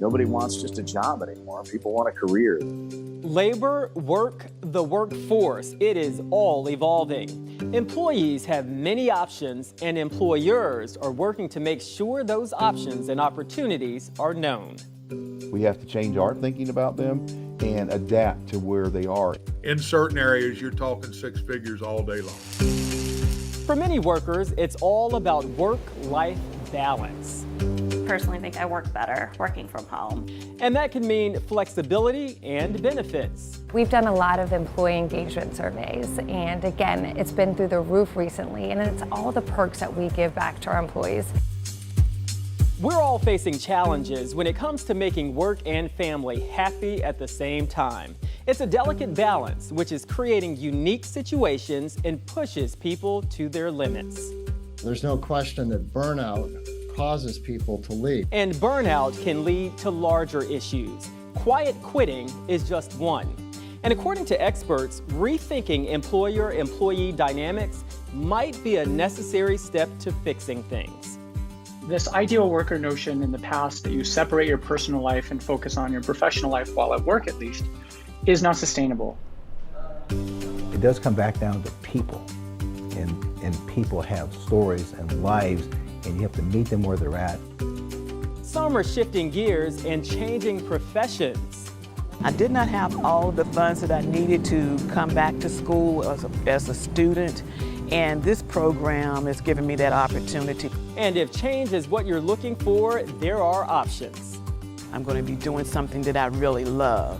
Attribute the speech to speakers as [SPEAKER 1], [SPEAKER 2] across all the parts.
[SPEAKER 1] Nobody wants just a job anymore. People want a career.
[SPEAKER 2] Labor, work, the workforce, it is all evolving. Employees have many options, and employers are working to make sure those options and opportunities are known.
[SPEAKER 3] We have to change our thinking about them and adapt to where they are.
[SPEAKER 4] In certain areas, you're talking six figures all day long.
[SPEAKER 2] For many workers, it's all about work-life balance.
[SPEAKER 5] Personally think I work better working from home.
[SPEAKER 2] And that can mean flexibility and benefits.
[SPEAKER 6] We've done a lot of employee engagement surveys, and again, it's been through the roof recently, and it's all the perks that we give back to our employees.
[SPEAKER 2] We're all facing challenges when it comes to making work and family happy at the same time. It's a delicate balance, which is creating unique situations and pushes people to their limits.
[SPEAKER 7] There's no question that burnout causes people to leave.
[SPEAKER 2] And burnout can lead to larger issues. Quiet quitting is just one. And according to experts, rethinking employer-employee dynamics might be a necessary step to fixing things.
[SPEAKER 8] This ideal worker notion in the past that you separate your personal life and focus on your professional life while at work at least is not sustainable.
[SPEAKER 9] It does come back down to people, and people have stories and lives, and you have to meet them where they're at.
[SPEAKER 2] Some are shifting gears and changing professions.
[SPEAKER 10] I did not have all the funds that I needed to come back to school as a student, and this program is giving me that opportunity.
[SPEAKER 2] And if change is what you're looking for, there are options.
[SPEAKER 10] I'm going to be doing something that I really love.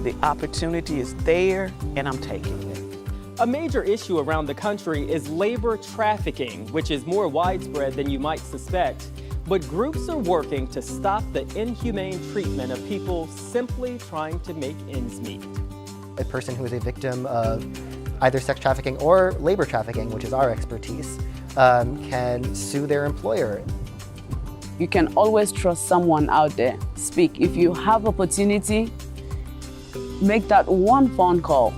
[SPEAKER 10] The opportunity is there, and I'm taking it.
[SPEAKER 2] A major issue around the country is labor trafficking, which is more widespread than you might suspect. But groups are working to stop the inhumane treatment of people simply trying to make ends meet.
[SPEAKER 11] A person who is a victim of either sex trafficking or labor trafficking, which is our expertise, can sue their employer.
[SPEAKER 12] You can always trust someone out there. Speak. If you have opportunity, make that one phone call.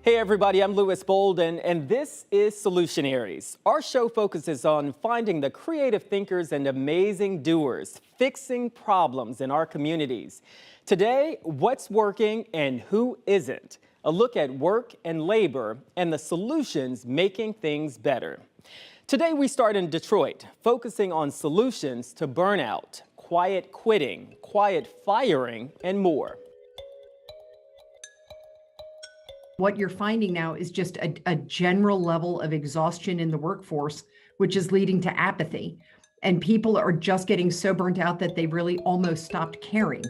[SPEAKER 2] Hey everybody, I'm Louis Bolden, and this is Solutionaries. Our show focuses on finding the creative thinkers and amazing doers, fixing problems in our communities. Today, what's working and who isn't? A look at work and labor and the solutions making things better. Today we start in Detroit, focusing on solutions to burnout, quiet quitting, quiet firing, and more.
[SPEAKER 13] What you're finding now is just a general level of exhaustion in the workforce, which is leading to apathy. And people are just getting so burnt out that they really almost stopped caring.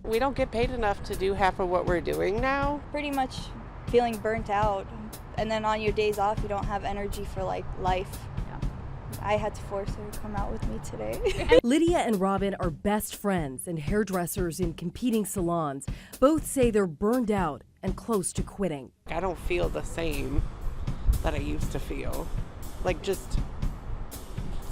[SPEAKER 14] We don't get paid enough to do half of what we're doing now.
[SPEAKER 15] Pretty much feeling burnt out, and then on your days off you don't have energy for like life. I had to force her to come out with me today.
[SPEAKER 16] Lydia and Robin are best friends and hairdressers in competing salons. Both say they're burned out and close to quitting.
[SPEAKER 14] I don't feel the same that I used to feel. Like, just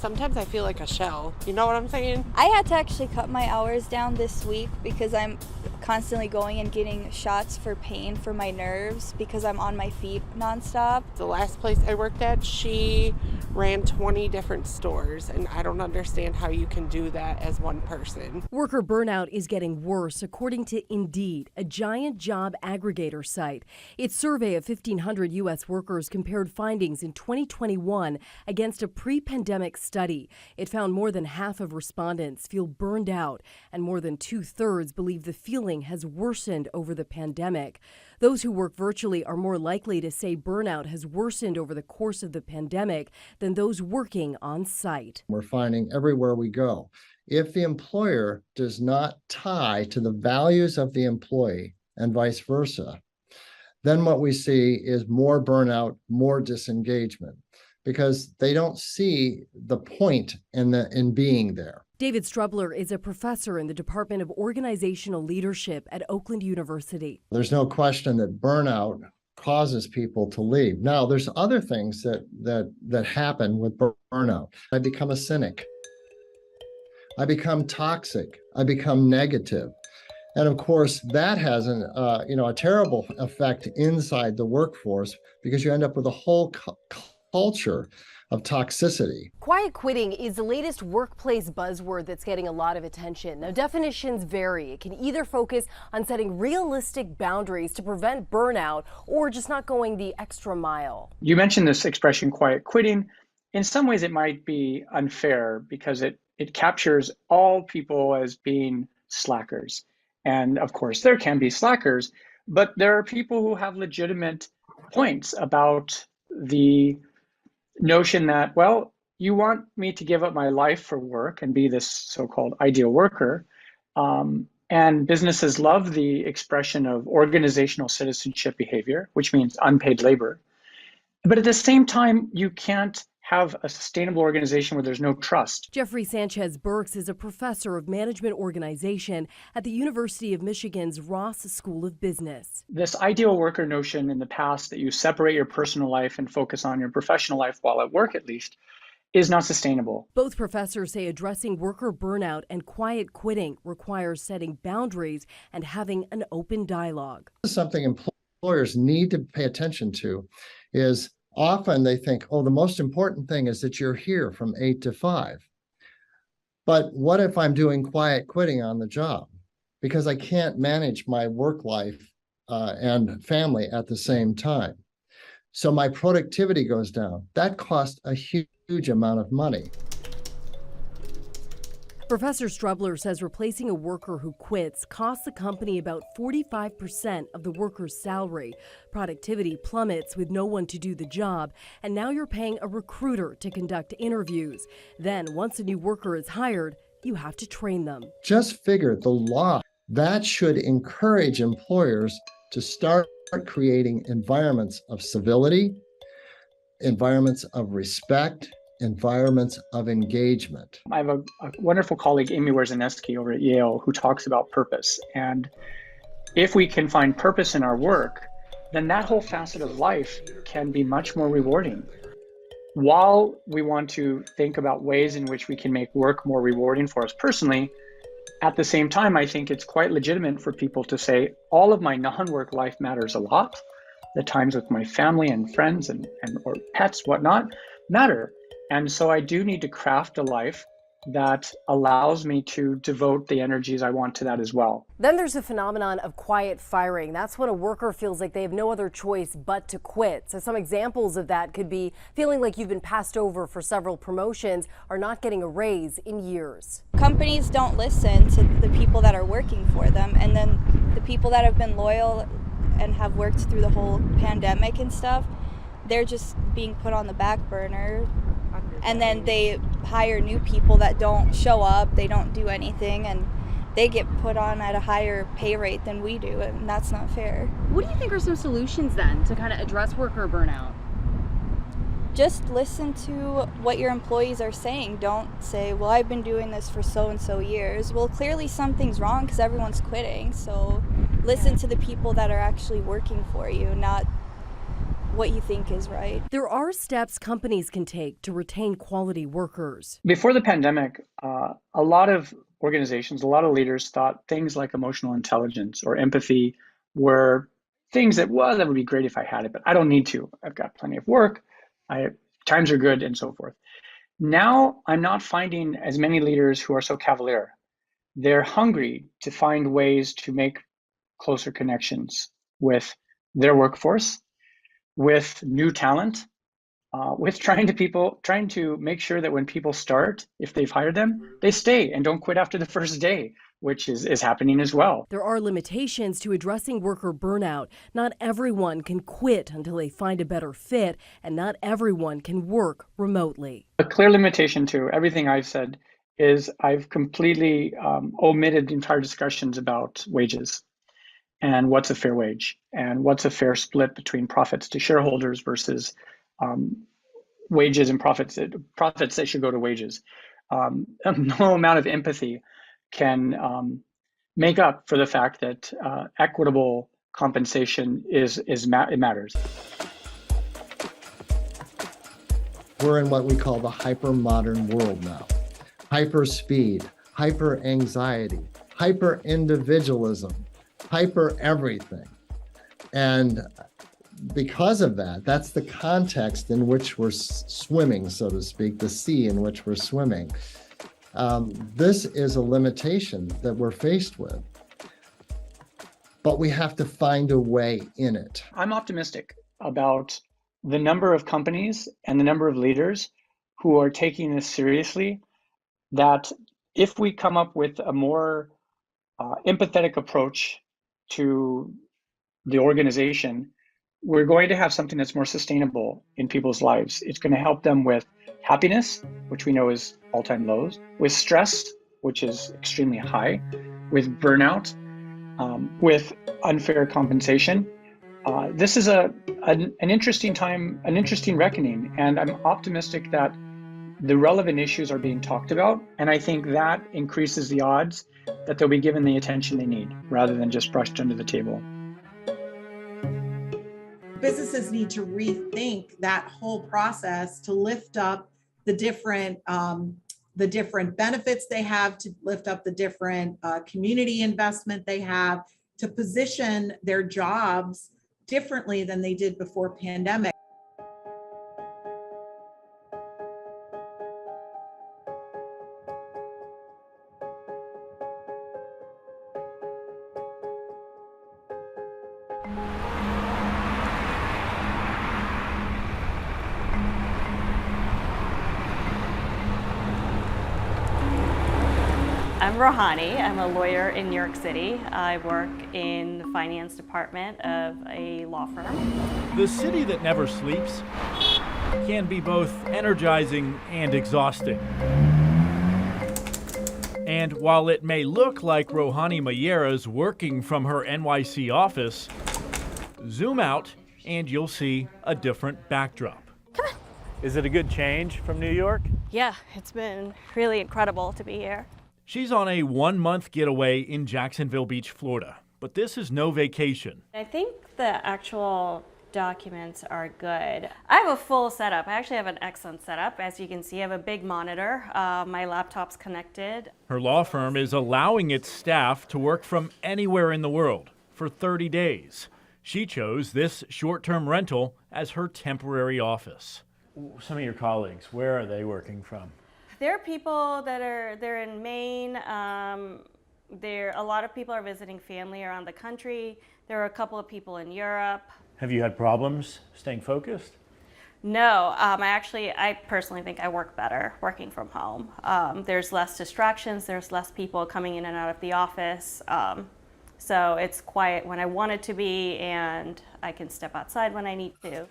[SPEAKER 14] sometimes I feel like a shell. You know what I'm saying?
[SPEAKER 15] I had to actually cut my hours down this week because I'm constantly going and getting shots for pain for my nerves because I'm on my feet nonstop.
[SPEAKER 14] The last place I worked at, she ran 20 different stores, and I don't understand how you can do that as one person.
[SPEAKER 16] Worker burnout is getting worse, according to Indeed, a giant job aggregator site. Its survey of 1,500 U.S. workers compared findings in 2021 against a pre-pandemic study. It found more than half of respondents feel burned out, and more than 2/3 believe the feeling has worsened over the pandemic. Those who work virtually are more likely to say burnout has worsened over the course of the pandemic than those working on site.
[SPEAKER 7] We're finding everywhere we go, if the employer does not tie to the values of the employee and vice versa, then what we see is more burnout, more disengagement, because they don't see the point in being there.
[SPEAKER 16] David Strubler is a professor in the Department of Organizational Leadership at Oakland University.
[SPEAKER 7] There's no question that burnout causes people to leave. Now, there's other things that happen with burnout. I become a cynic. I become toxic, I become negative. And of course, that has a terrible effect inside the workforce because you end up with a whole culture of toxicity.
[SPEAKER 16] Quiet quitting is the latest workplace buzzword that's getting a lot of attention. Now, definitions vary. It can either focus on setting realistic boundaries to prevent burnout or just not going the extra mile.
[SPEAKER 8] You mentioned this expression, quiet quitting. In some ways, it might be unfair because it captures all people as being slackers. And of course, there can be slackers, but there are people who have legitimate points about the notion that, well, you want me to give up my life for work and be this so-called ideal worker. And businesses love the expression of organizational citizenship behavior, which means unpaid labor. But at the same time, you can't have a sustainable organization where there's no trust.
[SPEAKER 16] Jeffrey Sanchez Burks is a professor of management organization at the University of Michigan's Ross School of Business.
[SPEAKER 8] This ideal worker notion in the past that you separate your personal life and focus on your professional life while at work, at least, is not sustainable.
[SPEAKER 16] Both professors say addressing worker burnout and quiet quitting requires setting boundaries and having an open dialogue.
[SPEAKER 7] Something employers need to pay attention to is often they think, oh, the most important thing is that you're here from 8 to 5. But what if I'm doing quiet quitting on the job? Because I can't manage my work life and family at the same time. So my productivity goes down. That costs a huge amount of money.
[SPEAKER 16] Professor Strubler says replacing a worker who quits costs the company about 45% of the worker's salary. Productivity plummets with no one to do the job, and now you're paying a recruiter to conduct interviews. Then, once a new worker is hired, you have to train them.
[SPEAKER 7] Just figure the law. That should encourage employers to start creating environments of civility, environments of respect, environments of engagement.
[SPEAKER 8] I have a wonderful colleague, Amy Wierzyniewski, over at Yale, who talks about purpose. And if we can find purpose in our work, then that whole facet of life can be much more rewarding. While we want to think about ways in which we can make work more rewarding for us personally, at the same time, I think it's quite legitimate for people to say, all of my non-work life matters a lot. The times with my family and friends and or pets, whatnot, matter. And so I do need to craft a life that allows me to devote the energies I want to that as well.
[SPEAKER 16] Then there's the phenomenon of quiet firing. That's when a worker feels like they have no other choice but to quit. So some examples of that could be feeling like you've been passed over for several promotions or not getting a raise in years.
[SPEAKER 15] Companies don't listen to the people that are working for them, and then the people that have been loyal and have worked through the whole pandemic and stuff, they're just being put on the back burner. And then they hire new people that don't show up, they don't do anything, and they get put on at a higher pay rate than we do, and that's not fair.
[SPEAKER 17] What do you think are some solutions then to kind of address worker burnout?
[SPEAKER 15] Just listen to what your employees are saying. Don't say, well, I've been doing this for so and so years. Well, clearly something's wrong because everyone's quitting. So listen to the people that are actually working for you, not what you think is right.
[SPEAKER 16] There are steps companies can take to retain quality workers.
[SPEAKER 8] Before the pandemic, a lot of organizations, a lot of leaders thought things like emotional intelligence or empathy were things that, well, that would be great if I had it, but I don't need to. I've got plenty of work. Times are good and so forth. Now I'm not finding as many leaders who are so cavalier. They're hungry to find ways to make closer connections with their workforce, with new talent, with trying to make sure that when people start, if they've hired them, they stay and don't quit after the first day, which is happening as well.
[SPEAKER 16] There are limitations to addressing worker burnout. Not everyone can quit until they find a better fit, and not everyone can work remotely.
[SPEAKER 8] A clear limitation to everything I've said is I've completely omitted entire discussions about wages. And what's a fair wage, and what's a fair split between profits to shareholders versus wages and profits that should go to wages. No amount of empathy can make up for the fact that equitable compensation it matters.
[SPEAKER 7] We're in what we call the hyper-modern world now. Hyper speed, hyper anxiety, hyper individualism, hyper everything. And because of that, that's the context in which we're swimming, so to speak, the sea in which we're swimming. This is a limitation that we're faced with, but we have to find a way in it.
[SPEAKER 8] I'm optimistic about the number of companies and the number of leaders who are taking this seriously, that if we come up with a more empathetic approach to the organization, we're going to have something that's more sustainable in people's lives. It's going to help them with happiness, which we know is all-time lows, with stress, which is extremely high, with burnout, with unfair compensation. This is an interesting time, an interesting reckoning, and I'm optimistic that the relevant issues are being talked about, and I think that increases the odds that they'll be given the attention they need rather than just brushed under the table.
[SPEAKER 18] Businesses need to rethink that whole process to lift up the different benefits they have, to lift up the different community investment they have, to position their jobs differently than they did before pandemic.
[SPEAKER 5] I'm Rohani. I'm a lawyer in New York City. I work in the finance department of a law firm.
[SPEAKER 19] The city that never sleeps can be both energizing and exhausting. And while it may look like Rohani Mayera's working from her NYC office, zoom out and you'll see a different backdrop.
[SPEAKER 5] Come on.
[SPEAKER 19] Is it a good change from New York?
[SPEAKER 5] Yeah, it's been really incredible to be here.
[SPEAKER 19] She's on a 1-month getaway in Jacksonville Beach, Florida. But this is no vacation.
[SPEAKER 5] I think the actual documents are good. I have a full setup. I actually have an excellent setup. As you can see, I have a big monitor. My laptop's connected.
[SPEAKER 19] Her law firm is allowing its staff to work from anywhere in the world for 30 days. She chose this short-term rental as her temporary office.
[SPEAKER 20] Some of your colleagues, where are they working from?
[SPEAKER 5] There are people they're in Maine. A lot of people are visiting family around the country. There are a couple of people in Europe.
[SPEAKER 20] Have you had problems staying focused?
[SPEAKER 5] No, I personally think I work better working from home. There's less distractions, there's less people coming in and out of the office. So it's quiet when I want it to be, and I can step outside when I need to.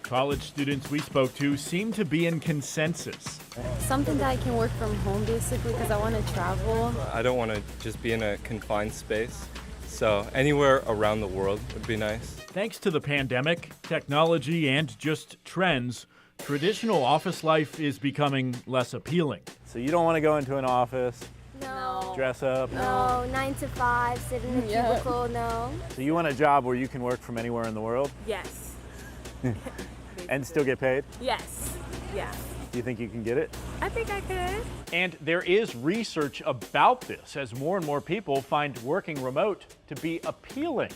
[SPEAKER 19] College students we spoke to seem to be in consensus.
[SPEAKER 21] Something that I can work from home basically because I want to travel.
[SPEAKER 22] I don't want to just be in a confined space, so anywhere around the world would be nice.
[SPEAKER 19] Thanks to the pandemic, technology, and just trends, traditional office life is becoming less appealing.
[SPEAKER 20] So you don't want to go into an office,
[SPEAKER 21] no.
[SPEAKER 20] Dress up?
[SPEAKER 21] No, 9 to 5, sit in a cubicle, no.
[SPEAKER 20] So you want a job where you can work from anywhere in the world?
[SPEAKER 21] Yes.
[SPEAKER 20] And still get paid?
[SPEAKER 21] Yes. Yeah.
[SPEAKER 20] Do you think you can get it?
[SPEAKER 21] I think I could.
[SPEAKER 19] And there is research about this as more and more people find working remote to be appealing.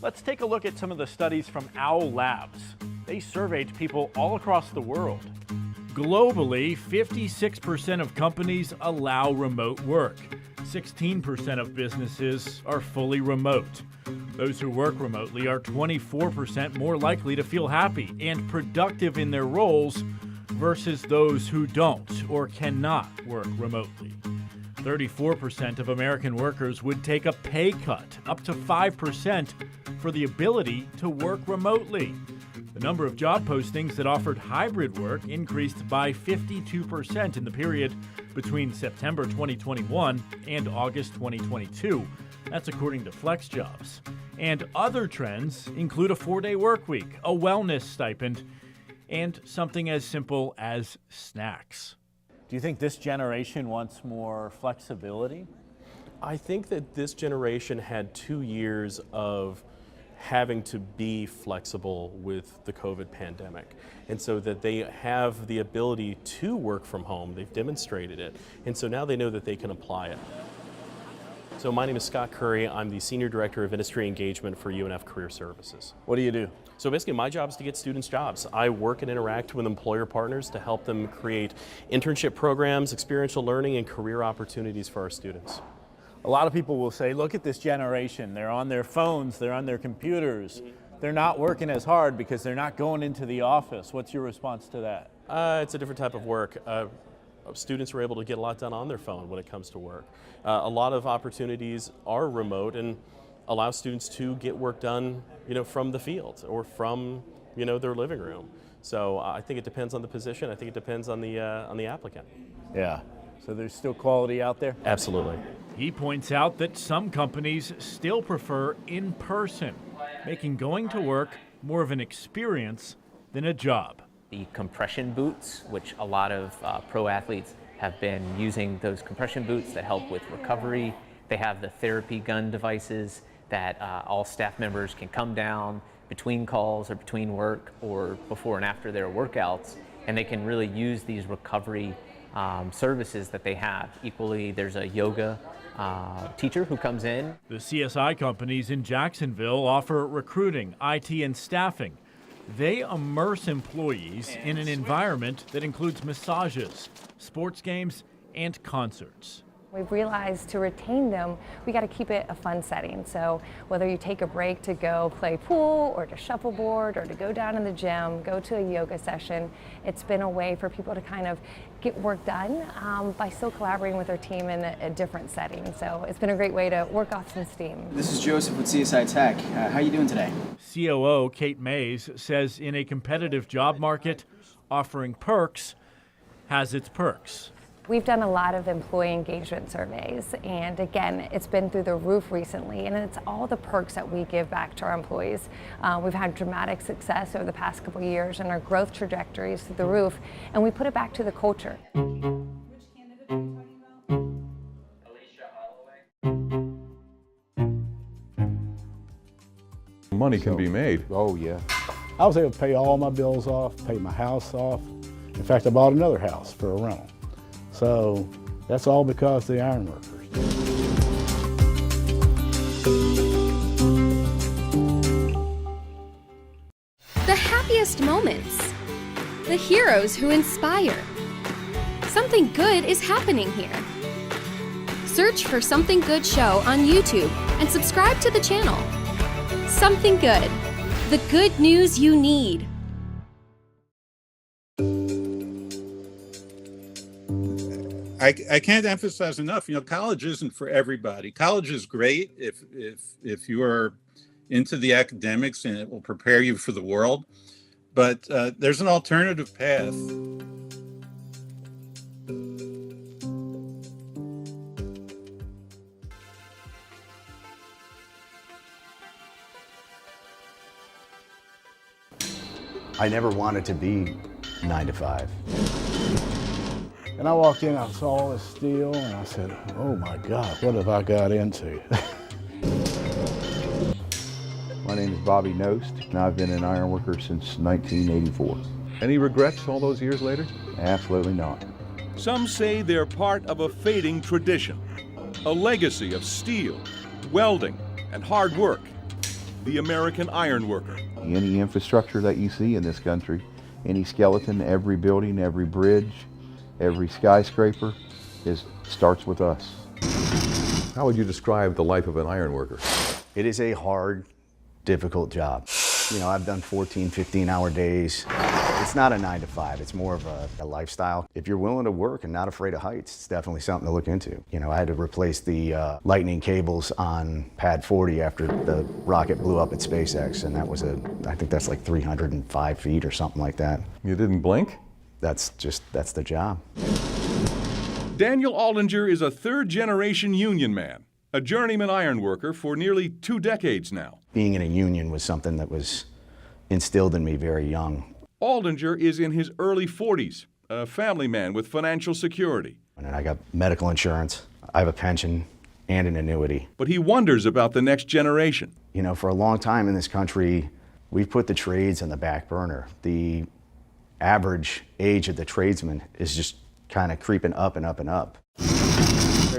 [SPEAKER 19] Let's take a look at some of the studies from OWL Labs. They surveyed people all across the world. Globally, 56% of companies allow remote work. 16% of businesses are fully remote. Those who work remotely are 24% more likely to feel happy and productive in their roles versus those who don't or cannot work remotely. 34% of American workers would take a pay cut, up to 5%, for the ability to work remotely. The number of job postings that offered hybrid work increased by 52% in the period between September 2021 and August 2022. That's according to FlexJobs. And other trends include a 4-day work week, a wellness stipend, and something as simple as snacks.
[SPEAKER 20] Do you think this generation wants more flexibility?
[SPEAKER 23] I think that this generation had 2 years of
[SPEAKER 1] having to be flexible with the COVID pandemic, and so that they have the ability to work from home. They've demonstrated it, and so now they know that they can apply it. So my name is Scott Curry. I'm the Senior Director of Industry Engagement for UNF Career Services.
[SPEAKER 20] What do you do?
[SPEAKER 1] So basically my job is to get students jobs. I work and interact with employer partners to help them create internship programs, experiential learning, and career opportunities for our students.
[SPEAKER 20] A lot of people will say, look at this generation. They're on their phones, they're on their computers. They're not working as hard because they're not going into the office. What's your response to that?
[SPEAKER 1] It's a different type of work. Students are able to get a lot done on their phone when it comes to work. A lot of opportunities are remote and allow students to get work done, from the field or from, their living room. So I think it depends on the position. I think it depends on the applicant.
[SPEAKER 20] Yeah. So there's still quality out there?
[SPEAKER 1] Absolutely.
[SPEAKER 19] He points out that some companies still prefer in-person, making going to work more of an experience than a job.
[SPEAKER 3] The compression boots, which a lot of pro athletes have been using, those compression boots that help with recovery. They have the therapy gun devices that all staff members can come down between calls or between work or before and after their workouts, and they can really use these recovery services that they have. Equally, there's a yoga teacher who comes in.
[SPEAKER 19] The CSI companies in Jacksonville offer recruiting, IT, and staffing. They immerse employees in an environment that includes massages, sports games, and concerts.
[SPEAKER 6] We've realized to retain them, we got to keep it a fun setting. So whether you take a break to go play pool or to shuffleboard or to go down in the gym, go to a yoga session, it's been a way for people to kind of get work done by still collaborating with their team in a different setting. So it's been a great way to work off some steam.
[SPEAKER 23] This is Joseph with CSI Tech. How are you doing today?
[SPEAKER 19] COO Kate Mays says in a competitive job market, offering perks has its perks.
[SPEAKER 6] We've done a lot of employee engagement surveys, and again, it's been through the roof recently, and it's all the perks that we give back to our employees. We've had dramatic success over the past couple of years, and our growth trajectory is through the roof, and we put it back to the culture.
[SPEAKER 24] Money can be made.
[SPEAKER 25] Oh, yeah. I was able to pay all my bills off, pay my house off. In fact, I bought another house for a rental. So that's all because of the iron workers.
[SPEAKER 26] The happiest moments. The heroes who inspire. Something good is happening here. Search for Something Good Show on YouTube and subscribe to the channel. Something Good. The good news you need.
[SPEAKER 27] I can't emphasize enough, college isn't for everybody. College is great if you are into the academics and it will prepare you for the world, but there's an alternative path.
[SPEAKER 25] I never wanted to be 9 to 5. And I walked in, I saw all this steel, and I said, oh my God, what have I got into?
[SPEAKER 24] My name is Bobby Nost, and I've been an iron worker since 1984. Any regrets all those years later? Absolutely not.
[SPEAKER 28] Some say they're part of a fading tradition, a legacy of steel, welding, and hard work. The American iron worker.
[SPEAKER 24] Any infrastructure that you see in this country, any skeleton, every building, every bridge, every skyscraper starts with us. How would you describe the life of an iron worker?
[SPEAKER 25] It is a hard, difficult job. I've done 14, 15-hour days. It's not a 9 to 5, it's more of a lifestyle. If you're willing to work and not afraid of heights, it's definitely something to look into. I had to replace the lightning cables on pad 40 after the rocket blew up at SpaceX, and that was I think that's like 305 feet or something like that.
[SPEAKER 24] You didn't blink?
[SPEAKER 25] That's the job.
[SPEAKER 28] Daniel Aldinger is a third-generation union man, a journeyman iron worker for nearly 2 decades now.
[SPEAKER 25] Being in a union was something that was instilled in me very young.
[SPEAKER 28] Aldinger is in his early 40s, a family man with financial security.
[SPEAKER 25] And I got medical insurance. I have a pension. and an annuity.
[SPEAKER 28] But he wonders about the next generation.
[SPEAKER 25] You know, for a long time in this country, we've put the trades on the back burner. The average age of the tradesman is just kind of creeping up and up and up.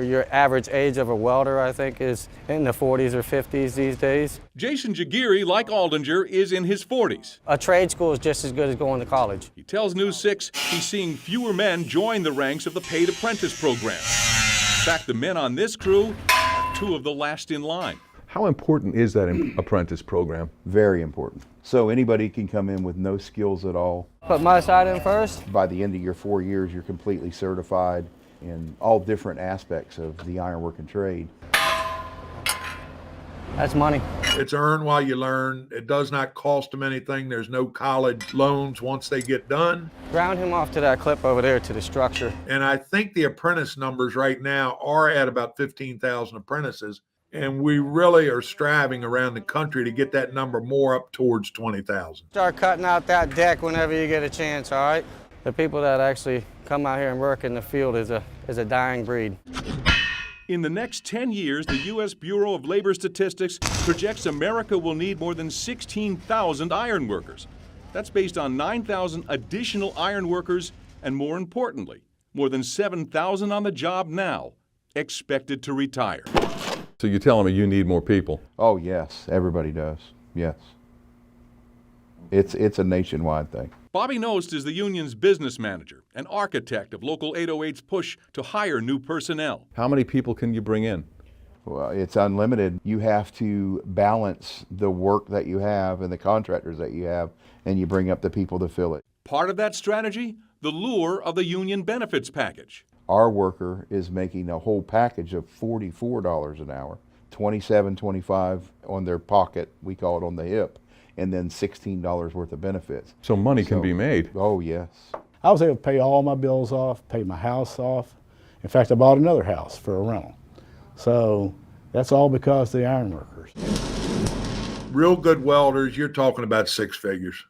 [SPEAKER 2] Your average age of a welder, I think, is in the 40s or 50s these days.
[SPEAKER 28] Jason Jagiri, like Aldinger, is in his 40s.
[SPEAKER 2] A trade school is just as good as going to college.
[SPEAKER 28] He tells News 6 he's seeing fewer men join the ranks of the paid apprentice program. In fact, the men on this crew are two of the last in line.
[SPEAKER 24] How important is that apprentice program? Very important. So anybody can come in with no skills at all.
[SPEAKER 2] Put my side in first.
[SPEAKER 24] By the end of your 4 years, you're completely certified in all different aspects of the ironworking trade.
[SPEAKER 2] That's money.
[SPEAKER 4] It's earn while you learn. It does not cost them anything. There's no college loans once they get done.
[SPEAKER 2] Ground him off to that clip over there to the structure.
[SPEAKER 4] And I think the apprentice numbers right now are at about 15,000 apprentices. And we really are striving around the country to get that number more up towards 20,000.
[SPEAKER 2] Start cutting out that deck whenever you get a chance, all right? The people that actually come out here and work in the field is a dying breed.
[SPEAKER 28] In the next 10 years, the U.S. Bureau of Labor Statistics projects America will need more than 16,000 iron workers. That's based on 9,000 additional iron workers, and more importantly, more than 7,000 on the job now, expected to retire. So you're telling me you need more people?
[SPEAKER 24] Oh yes, everybody does, yes. It's a nationwide thing.
[SPEAKER 28] Bobby Nost is the union's business manager and architect of Local 808's push to hire new personnel. How many people can you bring in?
[SPEAKER 24] Well, it's unlimited. You have to balance the work that you have and the contractors that you have, and you bring up the people to fill it.
[SPEAKER 28] Part of that strategy, the lure of the union benefits package.
[SPEAKER 24] Our worker is making a whole package of $44 an hour, $27, $25 on their pocket, we call it on the hip, and then $16 worth of benefits.
[SPEAKER 28] So money can be made.
[SPEAKER 24] Oh, yes.
[SPEAKER 9] I was able to pay all my bills off, pay my house off. In fact, I bought another house for a rental. So that's all because of the iron workers.
[SPEAKER 4] Real good welders, you're talking about six figures.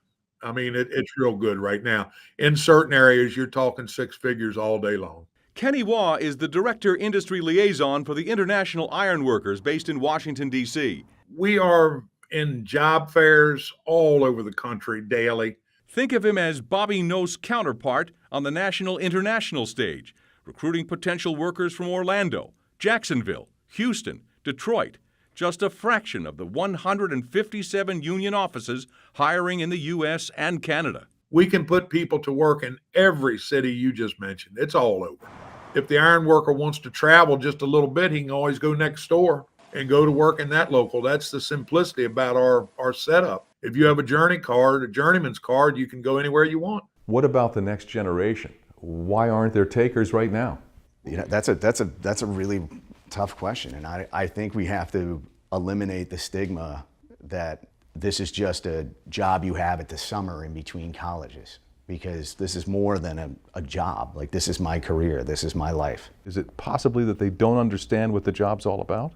[SPEAKER 4] I mean, it's real good right now. In certain areas, you're talking six figures all day long.
[SPEAKER 28] Kenny Waugh is the Director Industry Liaison for the International Iron Workers based in Washington, D.C.
[SPEAKER 4] We are in job fairs all over the country daily.
[SPEAKER 28] Think of him as Bobby Nost's counterpart on the national-international stage, recruiting potential workers from Orlando, Jacksonville, Houston, Detroit, just a fraction of the 157 union offices hiring in the U.S. and Canada.
[SPEAKER 4] We can put people to work in every city you just mentioned. It's all over. If the iron worker wants to travel just a little bit, he can always go next door and go to work in that local. That's the simplicity about our setup. If you have a journey card, a journeyman's card, you can go anywhere you want.
[SPEAKER 28] What about the next generation? Why aren't there takers right now?
[SPEAKER 25] You know, that's a really tough question, and I think we have to eliminate the stigma that this is just a job you have at the summer in between colleges, because this is more than a job. Like, this is my career, this is my life.
[SPEAKER 28] Is it possibly that they don't understand what the job's all about?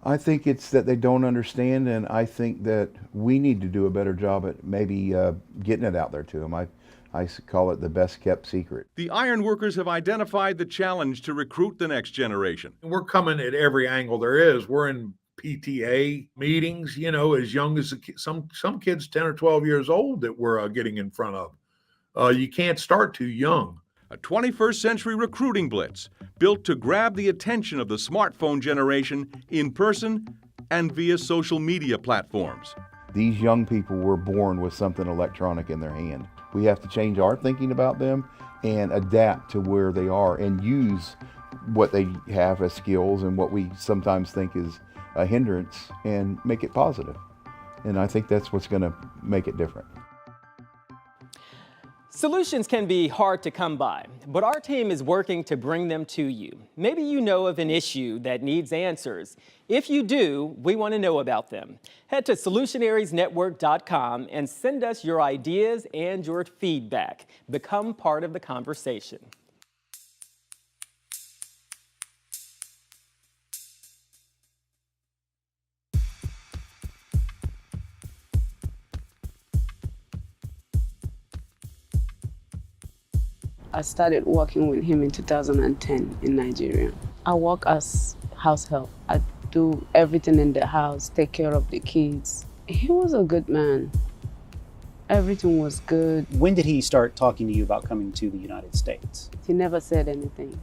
[SPEAKER 24] I think it's that they don't understand, and I think that we need to do a better job at maybe getting it out there to them. I call it the best kept secret.
[SPEAKER 28] The iron workers have identified the challenge to recruit the next generation.
[SPEAKER 4] We're coming at every angle there is. We're in PTA meetings, you know, as young as some kids 10 or 12 years old that we're getting in front of. You can't start too young.
[SPEAKER 28] A 21st century recruiting blitz built to grab the attention of the smartphone generation in person and via social media platforms.
[SPEAKER 24] These young people were born with something electronic in their hand. We have to change our thinking about them and adapt to where they are and use what they have as skills and what we sometimes think is a hindrance and make it positive. And I think that's what's going to make it different.
[SPEAKER 10] Solutions can be hard to come by, but our team is working to bring them to you. Maybe you know of an issue that needs answers. If you do, we want to know about them. Head to solutionariesnetwork.com and send us your ideas and your feedback. Become part of the conversation.
[SPEAKER 11] I started working with him in 2010 in Nigeria. I work as
[SPEAKER 7] house help. I do everything in the house, take care of the kids. He was a good man. Everything was good.
[SPEAKER 11] When did he start talking to you about coming to the United States?
[SPEAKER 7] He never said anything.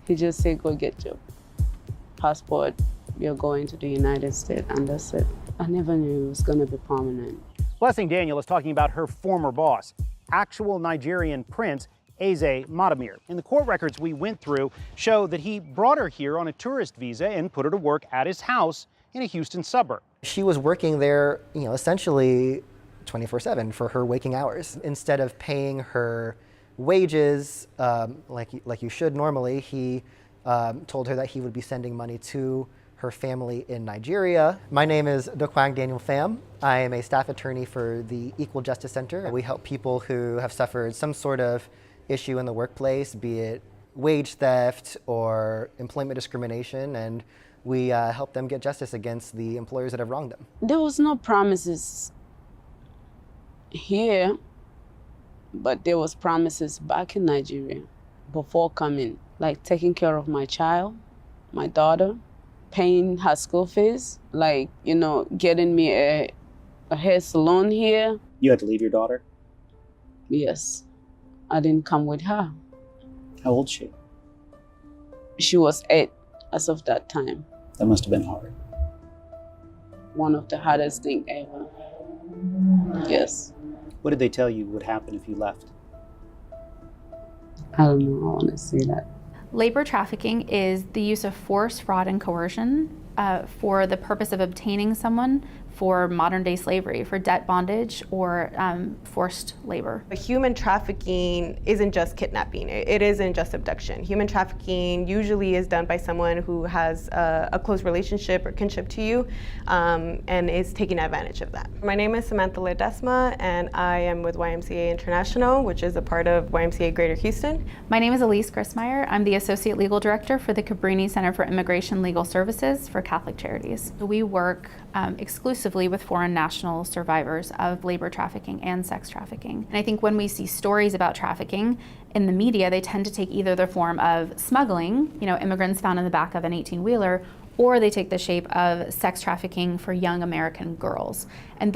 [SPEAKER 7] He just said, go get your passport. You're going to the United States, and that's it. I never knew it was gonna be permanent.
[SPEAKER 11] Blessing Daniel is talking about her former boss, actual Nigerian prince Eze Matamir. And the court records we went through show that he brought her here on a tourist visa and put her to work at his house in a Houston suburb.
[SPEAKER 12] She was working there, essentially 24/7 for her waking hours. Instead of paying her wages like you should normally, he told her that he would be sending money to her family in Nigeria. My name is Dokwang Daniel Pham. I am a staff attorney for the Equal Justice Center. We help people who have suffered some sort of issue in the workplace, be it wage theft or employment discrimination, and we help them get justice against the employers that have wronged them.
[SPEAKER 7] There was no promises here, but there was promises back in Nigeria before coming, like taking care of my child, my daughter, paying her school fees, getting me a hair salon here.
[SPEAKER 11] You had to leave your daughter?
[SPEAKER 7] Yes, I didn't come with her.
[SPEAKER 11] How old is she?
[SPEAKER 7] She was 8 as of that time.
[SPEAKER 11] That must have been hard.
[SPEAKER 7] One of the hardest things ever. Yes.
[SPEAKER 11] What did they tell you would happen if you left?
[SPEAKER 7] I don't know, I want to say that.
[SPEAKER 13] Labor trafficking is the use of force, fraud, and coercion for the purpose of obtaining someone for modern-day slavery, for debt bondage or forced labor.
[SPEAKER 14] Human trafficking isn't just kidnapping. It isn't just abduction. Human trafficking usually is done by someone who has a close relationship or kinship to you and is taking advantage of that. My name is Samantha Ledesma, and I am with YMCA International, which is a part of YMCA Greater Houston.
[SPEAKER 13] My name is Elise Grissmeyer. I'm the Associate Legal Director for the Cabrini Center for Immigration Legal Services for Catholic Charities. We work exclusively with foreign national survivors of labor trafficking and sex trafficking. And I think when we see stories about trafficking in the media, they tend to take either the form of smuggling, immigrants found in the back of an 18-wheeler, or they take the shape of sex trafficking for young American girls. And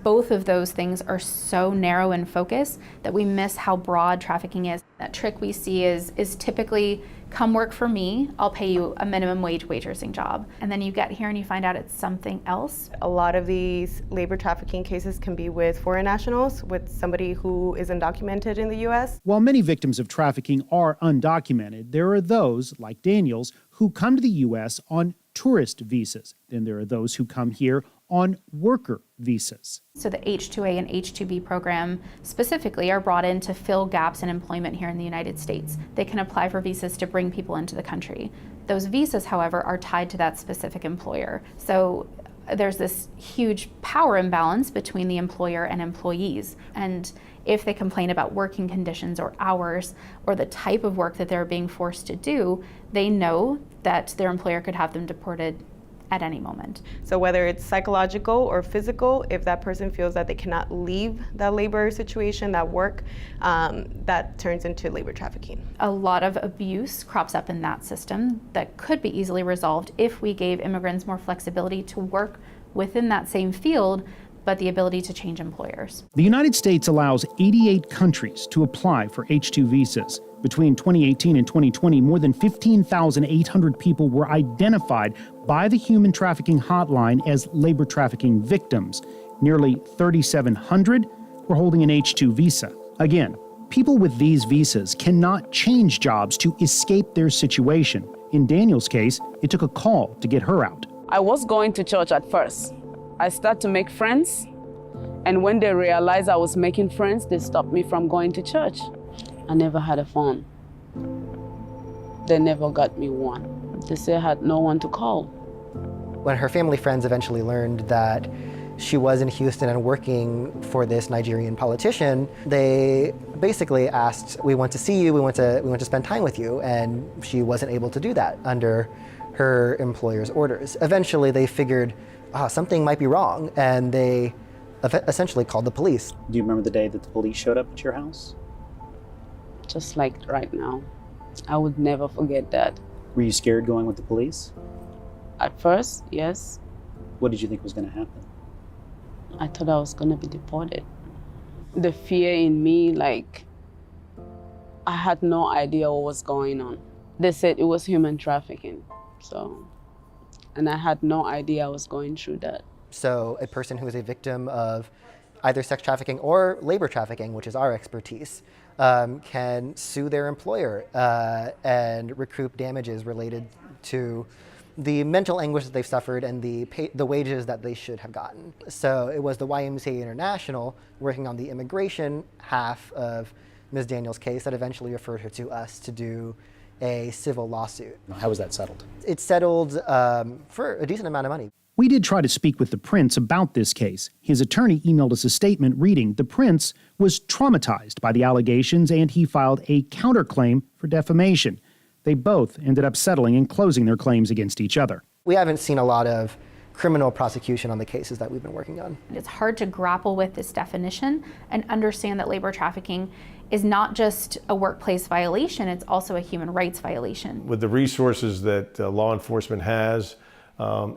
[SPEAKER 13] both of those things are so narrow in focus that we miss how broad trafficking is. That trick we see is typically, come work for me, I'll pay you a minimum wage waitressing job. And then you get here and you find out it's something else.
[SPEAKER 14] A lot of these labor trafficking cases can be with foreign nationals, with somebody who is undocumented in the U.S.
[SPEAKER 11] While many victims of trafficking are undocumented, there are those, like Daniel's, who come to the U.S. on tourist visas. Then there are those who come here on worker visas.
[SPEAKER 13] So the H-2A and H-2B program specifically are brought in to fill gaps in employment here in the United States. They can apply for visas to bring people into the country. Those visas, however, are tied to that specific employer. So there's this huge power imbalance between the employer and employees. And if they complain about working conditions or hours or the type of work that they're being forced to do, they know that their employer could have them deported at any moment.
[SPEAKER 14] So whether it's psychological or physical, if that person feels that they cannot leave that labor situation, that work, that turns into labor trafficking.
[SPEAKER 13] A lot of abuse crops up in that system that could be easily resolved if we gave immigrants more flexibility to work within that same field, but the ability to change employers.
[SPEAKER 11] The United States allows 88 countries to apply for H-2 visas. Between 2018 and 2020, more than 15,800 people were identified by the human trafficking hotline as labor trafficking victims. Nearly 3,700 were holding an H-2 visa. Again, people with these visas cannot change jobs to escape their situation. In Daniel's case, it took a call to get her out.
[SPEAKER 7] I was going to church at first. I started to make friends, and when they realized I was making friends, they stopped me from going to church. I never had a phone. They never got me one. They said I had no one to call.
[SPEAKER 12] When her family friends eventually learned that she was in Houston and working for this Nigerian politician, they basically asked, we want to see you, we want to spend time with you, and she wasn't able to do that under her employer's orders. Eventually they figured, something might be wrong, and they essentially called the police.
[SPEAKER 11] Do you remember the day that the police showed up at your house?
[SPEAKER 7] Just like right now. I would never forget that.
[SPEAKER 5] Were you scared going with the police?
[SPEAKER 7] At first, yes.
[SPEAKER 5] What did you think was going to happen?
[SPEAKER 7] I thought I was gonna be deported. The fear in me, like, I had no idea what was going on. They said it was human trafficking, and I had no idea I was going through that.
[SPEAKER 12] So a person who is a victim of either sex trafficking or labor trafficking, which is our expertise, can sue their employer and recoup damages related to the mental anguish that they've suffered and the wages that they should have gotten. So it was the YMCA International working on the immigration half of Ms. Daniels' case that eventually referred her to us to do a civil lawsuit.
[SPEAKER 5] How was that settled?
[SPEAKER 12] It's settled for a decent amount of money.
[SPEAKER 11] We did try to speak with the prince about this case. His attorney emailed us a statement reading the prince was traumatized by the allegations and he filed a counterclaim for defamation. They both ended up settling and closing their claims against each other.
[SPEAKER 12] We haven't seen a lot of criminal prosecution on the cases that we've been working on.
[SPEAKER 13] It's hard to grapple with this definition and understand that labor trafficking is not just a workplace violation, it's also a human rights violation.
[SPEAKER 8] With the resources that law enforcement has,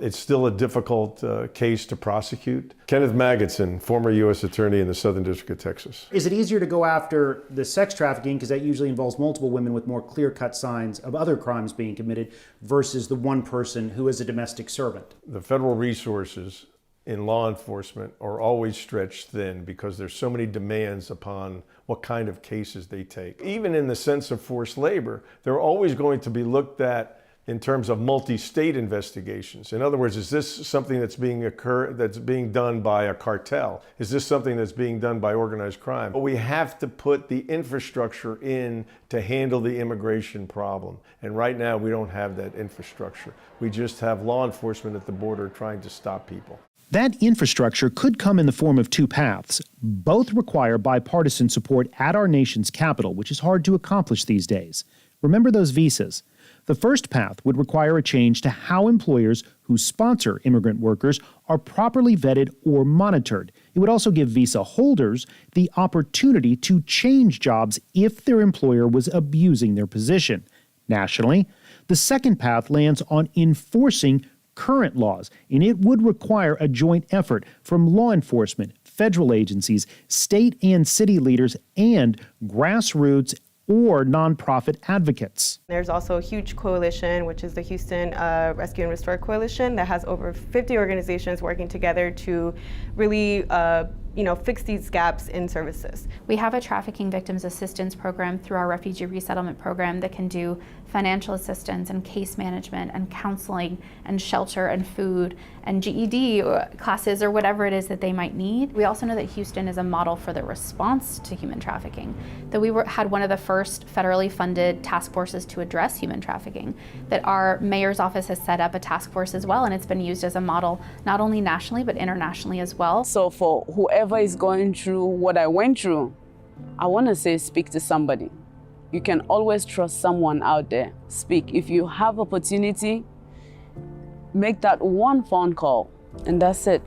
[SPEAKER 8] it's still a difficult case to prosecute. Kenneth Magidson, former U.S. Attorney in the Southern District of Texas.
[SPEAKER 11] Is it easier to go after the sex trafficking, because that usually involves multiple women with more clear-cut signs of other crimes being committed, versus the one person who is a domestic servant?
[SPEAKER 8] The federal resources in law enforcement are always stretched thin because there's so many demands upon what kind of cases they take. Even in the sense of forced labor, they're always going to be looked at in terms of multi-state investigations. In other words, is this something that's being done by a cartel? Is this something that's being done by organized crime? But we have to put the infrastructure in to handle the immigration problem. And right now, we don't have that infrastructure. We just have law enforcement at the border trying to stop people.
[SPEAKER 11] That infrastructure could come in the form of two paths. Both require bipartisan support at our nation's capital, which is hard to accomplish these days. Remember those visas. The first path would require a change to how employers who sponsor immigrant workers are properly vetted or monitored. It would also give visa holders the opportunity to change jobs if their employer was abusing their position. Nationally, the second path lands on enforcing current laws, and it would require a joint effort from law enforcement, federal agencies, state and city leaders, and grassroots or nonprofit advocates.
[SPEAKER 14] There's also a huge coalition, which is the Houston Rescue and Restore Coalition, that has over 50 organizations working together to really fix these gaps in services.
[SPEAKER 13] We have a trafficking victims assistance program through our refugee resettlement program that can do financial assistance and case management and counseling and shelter and food and GED classes or whatever it is that they might need. We also know that Houston is a model for the response to human trafficking, that we had one of the first federally funded task forces to address human trafficking, that our mayor's office has set up a task force as well, and it's been used as a model not only nationally but internationally as well.
[SPEAKER 7] So for whoever is going through what I went through, I want to say speak to somebody. You can always trust someone out there. Speak. If you have opportunity, make that one phone call, and that's it.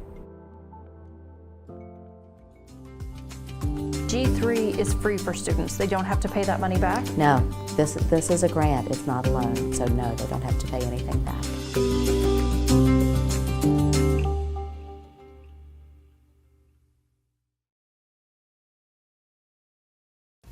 [SPEAKER 15] G3 is free for students. They don't have to pay that money back?
[SPEAKER 16] No, this is a grant. It's not a loan. So no, they don't have to pay anything back.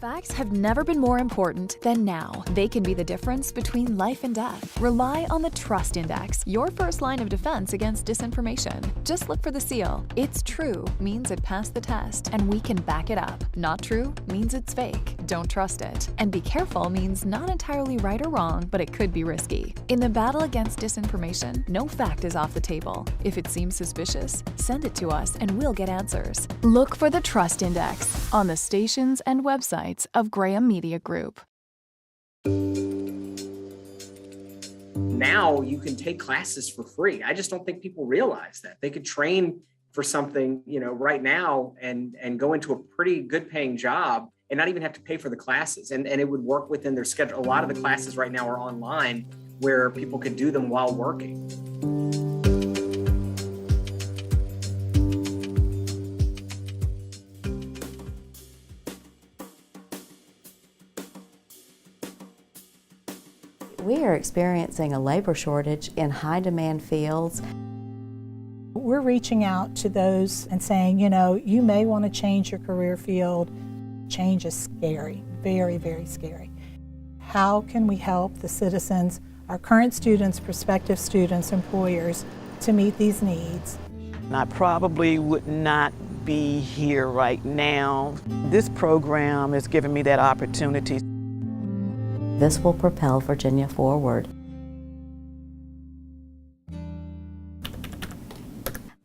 [SPEAKER 17] Facts have never been more important than now. They can be the difference between life and death. Rely on the Trust Index, your first line of defense against disinformation. Just look for the seal. It's true means it passed the test, and we can back it up. Not true means it's fake. Don't trust it. And be careful means not entirely right or wrong, but it could be risky. In the battle against disinformation, no fact is off the table. If it seems suspicious, send it to us and we'll get answers. Look for the Trust Index on the stations and websites of Graham Media Group.
[SPEAKER 18] Now you can take classes for free. I just don't think people realize that. They could train for something, right now and go into a pretty good paying job and not even have to pay for the classes. And it would work within their schedule. A lot of the classes right now are online where people could do them while working.
[SPEAKER 16] We are experiencing a labor shortage in high-demand fields.
[SPEAKER 1] We're reaching out to those and saying, you know, you may want to change your career field. Change is scary, very, very scary. How can we help the citizens, our current students, prospective students, employers, to meet these needs?
[SPEAKER 3] I probably would not be here right now. This program is giving me that opportunity.
[SPEAKER 16] This will propel Virginia forward.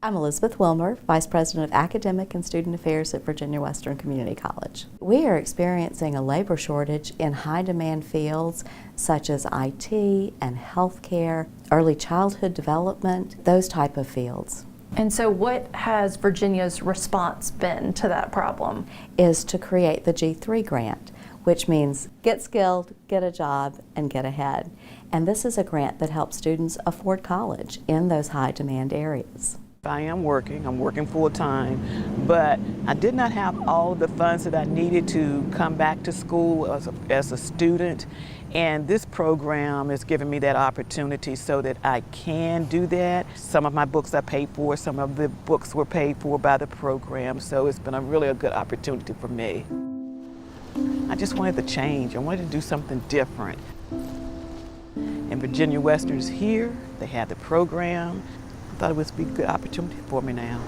[SPEAKER 16] I'm Elizabeth Wilmer, Vice President of Academic and Student Affairs at Virginia Western Community College. We are experiencing a labor shortage in high-demand fields such as IT and healthcare, early childhood development, those type of fields.
[SPEAKER 15] And so what has Virginia's response been to that problem?
[SPEAKER 16] Is to create the G3 grant, which means get skilled, get a job, and get ahead. And this is a grant that helps students afford college in those high-demand areas.
[SPEAKER 3] I am working, I'm working full-time, but I did not have all of the funds that I needed to come back to school as a student, and this program is giving me that opportunity so that I can do that. Some of my books I paid for, some of the books were paid for by the program, so it's been really a good opportunity for me. I just wanted to change, I wanted to do something different. And Virginia Western's here, they have the program. I thought it would be a good opportunity for me now.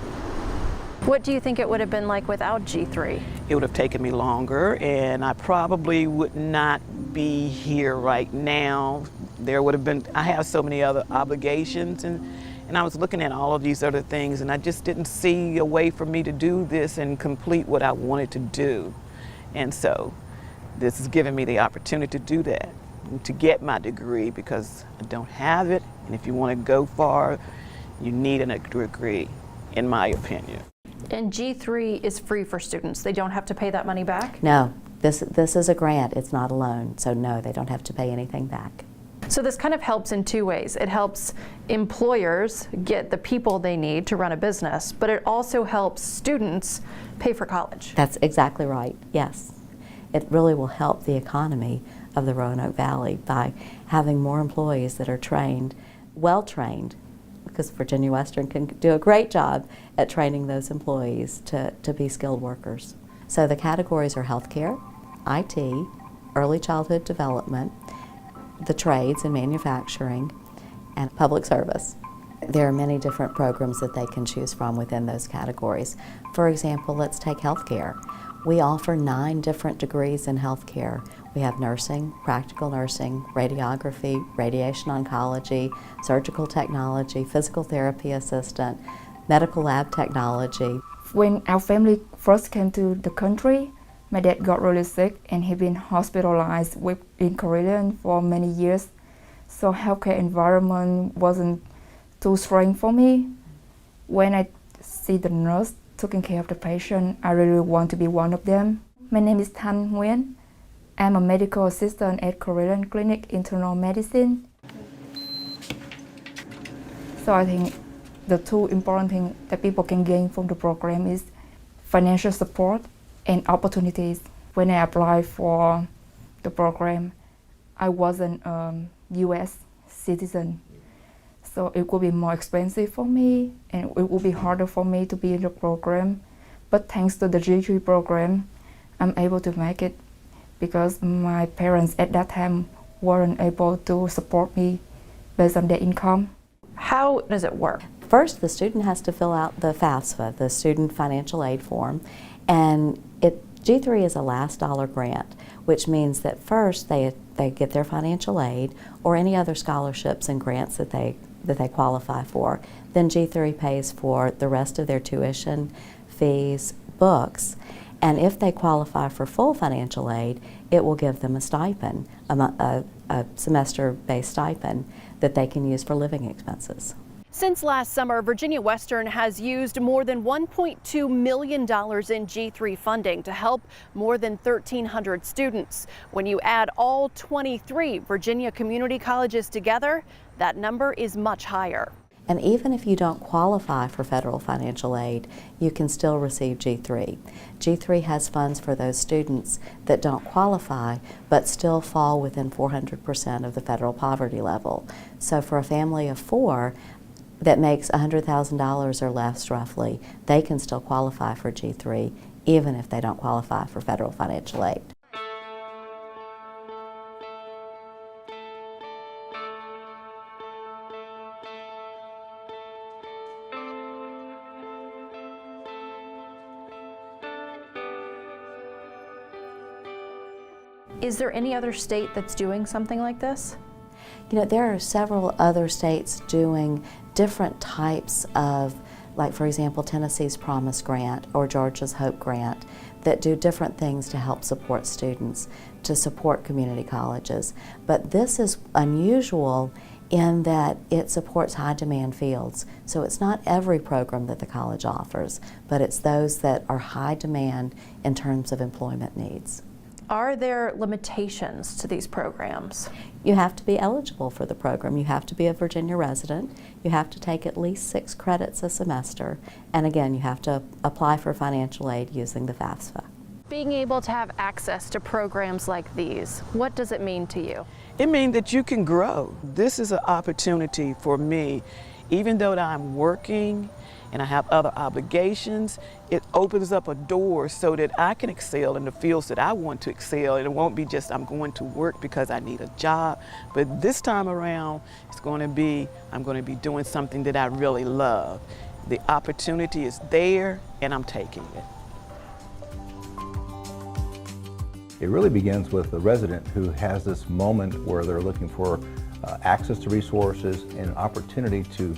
[SPEAKER 15] What do you think it would have been like without G3?
[SPEAKER 3] It would have taken me longer, and I probably would not be here right now. There would have been, I have so many other obligations, and I was looking at all of these other things, and I just didn't see a way for me to do this and complete what I wanted to do. And so this is giving me the opportunity to do that, and to get my degree, because I don't have it, and if you want to go far, you need a degree, in my opinion.
[SPEAKER 15] And G3 is free for students. They don't have to pay that money back?
[SPEAKER 16] No, this is a grant, it's not a loan, so no, they don't have to pay anything back.
[SPEAKER 15] So this kind of helps in two ways. It helps employers get the people they need to run a business, but it also helps students pay for college.
[SPEAKER 16] That's exactly right, yes. It really will help the economy of the Roanoke Valley by having more employees that are trained, well-trained, because Virginia Western can do a great job at training those employees to be skilled workers. So the categories are healthcare, IT, early childhood development, the trades and manufacturing, and public service. There are many different programs that they can choose from within those categories. For example, let's take healthcare. We offer 9 different degrees in healthcare. We have nursing, practical nursing, radiography, radiation oncology, surgical technology, physical therapy assistant, medical lab technology.
[SPEAKER 6] When our family first came to the country, my dad got really sick and he'd been hospitalized in Korea for many years. So healthcare environment wasn't too strange for me. When I see the nurse taking care of the patient, I really want to be one of them. My name is Thanh Nguyen. I'm a medical assistant at Korean Clinic Internal Medicine. So I think the two important things that people can gain from the program is financial support and opportunities. When I applied for the program, I wasn't a US citizen. So it would be more expensive for me and it would be harder for me to be in the program. But thanks to the G3 program, I'm able to make it because my parents at that time weren't able to support me based on their income.
[SPEAKER 15] How does it work?
[SPEAKER 16] First, the student has to fill out the FAFSA, the Student Financial Aid Form, and G3 is a last dollar grant, which means that first they get their financial aid or any other scholarships and grants that they qualify for. Then G3 pays for the rest of their tuition, fees, books, and if they qualify for full financial aid, it will give them a stipend, a semester-based stipend that they can use for living expenses.
[SPEAKER 15] Since last summer, Virginia Western has used more than $1.2 million in G3 funding to help more than 1,300 students. When you add all 23 Virginia community colleges together, that number is much higher.
[SPEAKER 16] And even if you don't qualify for federal financial aid, you can still receive G3. G3 has funds for those students that don't qualify but still fall within 400% of the federal poverty level. So for a family of 4 that makes $100,000 or less roughly, they can still qualify for G3 even if they don't qualify for federal financial aid.
[SPEAKER 15] Is there any other state that's doing something like this?
[SPEAKER 16] You know, there are several other states doing different types of, like for example, Tennessee's Promise Grant or Georgia's Hope Grant, that do different things to help support students, to support community colleges. But this is unusual in that it supports high demand fields. So it's not every program that the college offers, but it's those that are high demand in terms of employment needs.
[SPEAKER 15] Are there limitations to these programs?
[SPEAKER 16] You have to be eligible for the program. You have to be a Virginia resident. You have to take at least 6 credits a semester. And again, you have to apply for financial aid using the FAFSA.
[SPEAKER 15] Being able to have access to programs like these, what does it mean to you?
[SPEAKER 3] It means that you can grow. This is an opportunity for me. Even though that I'm working and I have other obligations, it opens up a door so that I can excel in the fields that I want to excel. And it won't be just I'm going to work because I need a job. But this time around, it's going to be, I'm going to be doing something that I really love. The opportunity is there and I'm taking it.
[SPEAKER 24] It really begins with the resident who has this moment where they're looking for access to resources and an opportunity to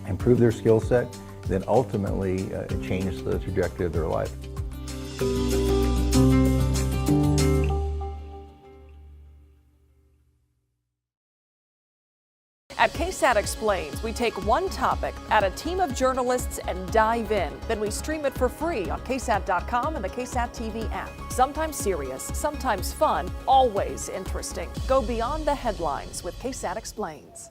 [SPEAKER 24] improve their skill set, then ultimately change the trajectory of their life.
[SPEAKER 15] At KSAT Explains, we take one topic, add a team of journalists, and dive in. Then we stream it for free on KSAT.com and the KSAT TV app. Sometimes serious, sometimes fun, always interesting. Go beyond the headlines with KSAT Explains.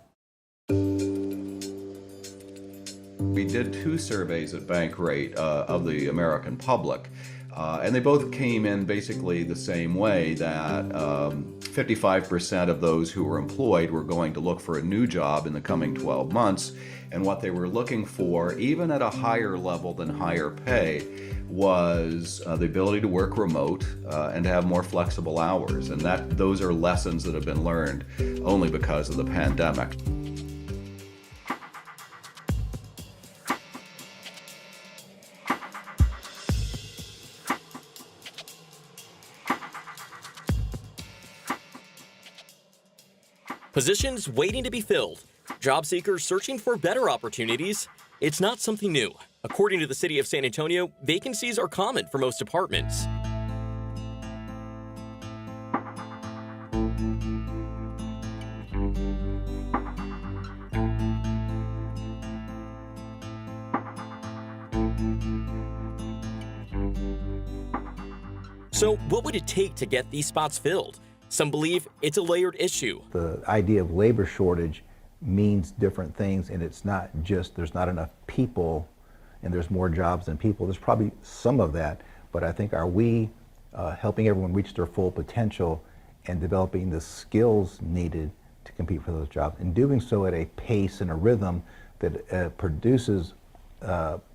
[SPEAKER 2] We did 2 surveys at Bankrate of the American public, and they both came in basically the same way, that 55% of those who were employed were going to look for a new job in the coming 12 months, and what they were looking for, even at a higher level than higher pay, was the ability to work remote and to have more flexible hours, and those are lessons that have been learned only because of the pandemic.
[SPEAKER 19] Positions waiting to be filled. Job seekers searching for better opportunities. It's not something new. According to the City of San Antonio, vacancies are common for most departments. So what would it take to get these spots filled? Some believe it's a layered issue.
[SPEAKER 24] The idea of labor shortage means different things, and it's not just there's not enough people and there's more jobs than people. There's probably some of that, but I think are we helping everyone reach their full potential and developing the skills needed to compete for those jobs, and doing so at a pace and a rhythm that produces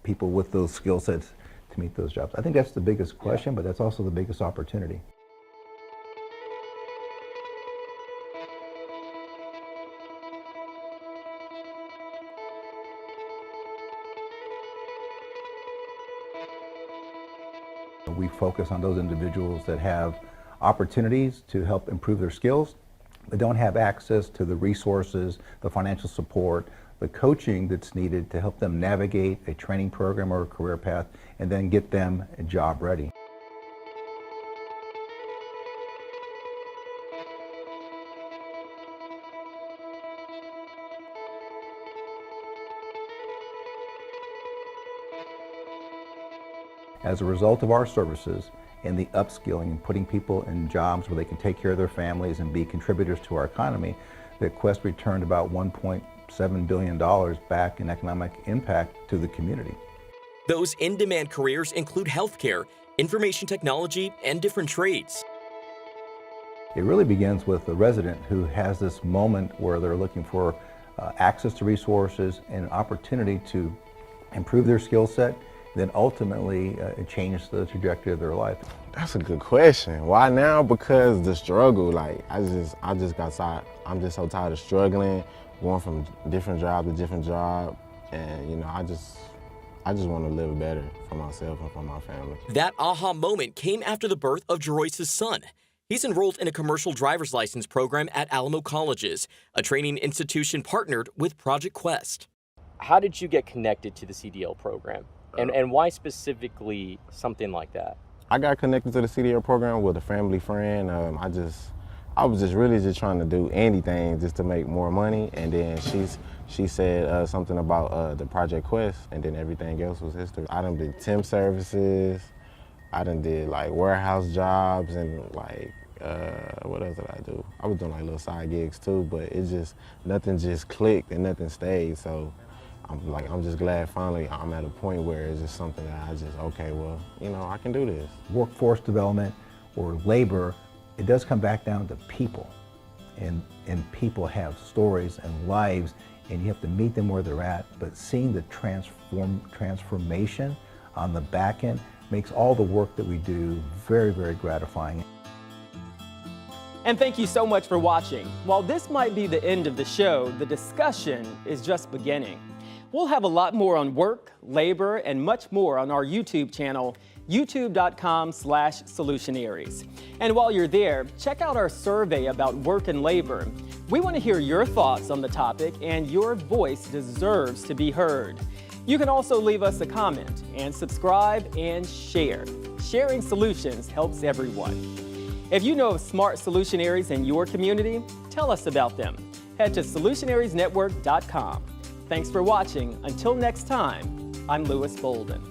[SPEAKER 24] people with those skill sets to meet those jobs. I think that's the biggest question, but that's also the biggest opportunity. We focus on those individuals that have opportunities to help improve their skills, but don't have access to the resources, the financial support, the coaching that's needed to help them navigate a training program or a career path and then get them job ready. As a result of our services and the upskilling and putting people in jobs where they can take care of their families and be contributors to our economy, that Quest returned about $1.7 billion back in economic impact to the community.
[SPEAKER 19] Those in-demand careers include healthcare, information technology, and different trades.
[SPEAKER 24] It really begins with the resident who has this moment where they're looking for access to resources and an opportunity to improve their skill set, then ultimately change the trajectory of their life.
[SPEAKER 9] That's a good question. Why now? Because the struggle, like I just got tired. I'm just so tired of struggling, going from different job to different job, and you know, I just want to live better for myself and for my family.
[SPEAKER 19] That aha moment came after the birth of Jeroice's son. He's enrolled in a commercial driver's license program at Alamo Colleges, a training institution partnered with Project Quest.
[SPEAKER 20] How did you get connected to the CDL program? And why specifically something like that?
[SPEAKER 9] I got connected to the CDL program with a family friend. I was just really trying to do anything just to make more money, and then she said something about the Project Quest, and then everything else was history. I done did temp services, I done did like warehouse jobs, and like what else did I do? I was doing like little side gigs too, but nothing just clicked and nothing stayed. So I'm just glad finally I'm at a point where it's just something that okay, well, you know, I can do this.
[SPEAKER 24] Workforce development or labor, it does come back down to people. And people have stories and lives, and you have to meet them where they're at, but seeing the transformation on the back end makes all the work that we do very, very gratifying.
[SPEAKER 10] And thank you so much for watching. While this might be the end of the show, the discussion is just beginning. We'll have a lot more on work, labor, and much more on our YouTube channel, youtube.com/Solutionaries. And while you're there, check out our survey about work and labor. We want to hear your thoughts on the topic, and your voice deserves to be heard. You can also leave us a comment and subscribe and share. Sharing solutions helps everyone. If you know of smart solutionaries in your community, tell us about them. Head to solutionariesnetwork.com. Thanks for watching. Until next time, I'm Lewis Bolden.